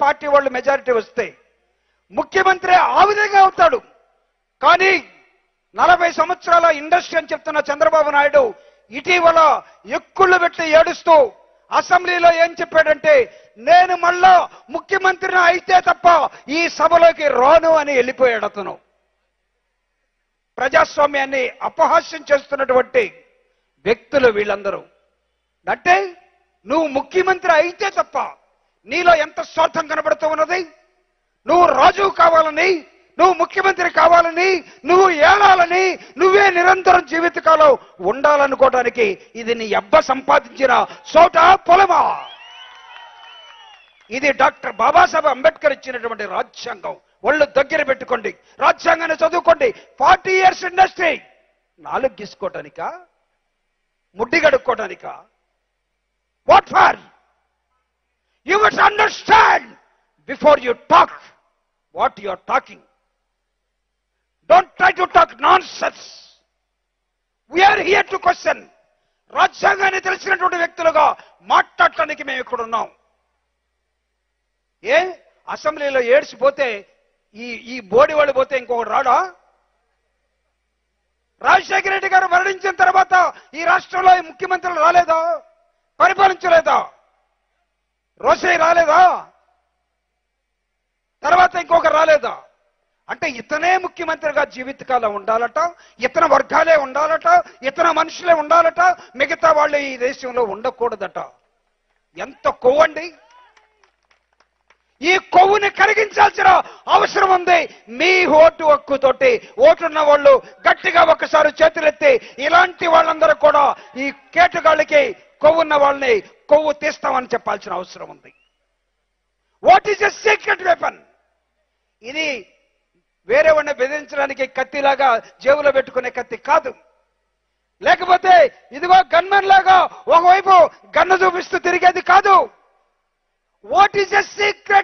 Party వాళ్ళు majority వస్తే ముఖ్యమంత్రి ఆ విధంగా అవుతాడు. కానీ 40 సంవత్సరాల ఇండస్ట్రీ అని చెప్తున్న చంద్రబాబు నాయుడు ఇటీవల ఎక్కుళ్ళు పెట్టి ఏడుస్తూ అసెంబ్లీలో ఏం చెప్పాడంటే, నేను మళ్ళా ముఖ్యమంత్రిని అయితే తప్ప ఈ సభలోకి రాను అని వెళ్ళిపోయాడు. అతను ప్రజాస్వామ్యాన్ని అపహాస్యం చేస్తున్నటువంటి వ్యక్తులు వీళ్ళందరూ. అంటే నువ్వు ముఖ్యమంత్రి అయితే తప్ప నీలో ఎంత స్వార్థం కనబడుతూ ఉన్నది. నువ్వు రాజు కావాలని, నువ్వు ముఖ్యమంత్రి కావాలని, నువ్వు ఏలాలని, నువ్వే నిరంతరం జీవితకాలం ఉండాలనుకోవడానికి ఇది నీ అబ్బ సంపాదించిన సోట పొలమా? ఇది డాక్టర్ బాబాసాహెబ్ అంబేద్కర్ ఇచ్చినటువంటి రాజ్యాంగం. ఒళ్ళు దగ్గర పెట్టుకోండి, రాజ్యాంగాన్ని చదువుకోండి. 40 years ఇండస్ట్రీ నాలుగు గీసుకోవటానికా, ముడ్డి గడుక్కోవటానికా? What for? You must understand before you talk what you are talking. Don't try to talk nonsense. We are here to question. రాజ్యాంగాన్ని తెలిసినటువంటి వ్యక్తులుగా మాట్లాడటానికి మేము ఇక్కడ ఉన్నాం. ఏ అసెంబ్లీలో ఏడ్చిపోతే ఈ బోడి వాళ్ళు పోతే ఇంకొకటి రాడా? రాజశేఖర రెడ్డి గారు మరణించిన తర్వాత ఈ రాష్ట్రంలో ముఖ్యమంత్రులు రాలేదా? పరిపాలించలేదా? రోసయ్య రాలేదా? తర్వాత ఇంకొకరు రాలేదా? అంటే ఇతనే ముఖ్యమంత్రిగా జీవితకాలం ఉండాలట, ఇతర వర్గాలే ఉండాలట, ఇతర మనుషులే ఉండాలట, మిగతా వాళ్ళు ఈ దేశంలో ఉండకూడదట. ఎంత కొవ్వండి! ఈ కొవ్వుని కరిగించాల్సిన అవసరం ఉంది. మీ ఓటు హక్కుతోటి ఓటున్న వాళ్ళు గట్టిగా ఒకసారి చేతులెత్తి ఇలాంటి వాళ్ళందరూ కూడా ఈ కేటుగాళ్ళకి కొవ్వున్న వాళ్ళని కొవ్వు తీస్తామని చెప్పాల్సిన అవసరం ఉంది. What is a secret weapon? ఇది వేరే వాడిని బెదిరించడానికి కత్తిలాగా జేబులో పెట్టుకునే కత్తి కాదు. లేకపోతే ఇదిగో గన్మెన్ లాగా ఒకవైపు గన్ను చూపిస్తూ తిరిగేది కాదు. What is a secret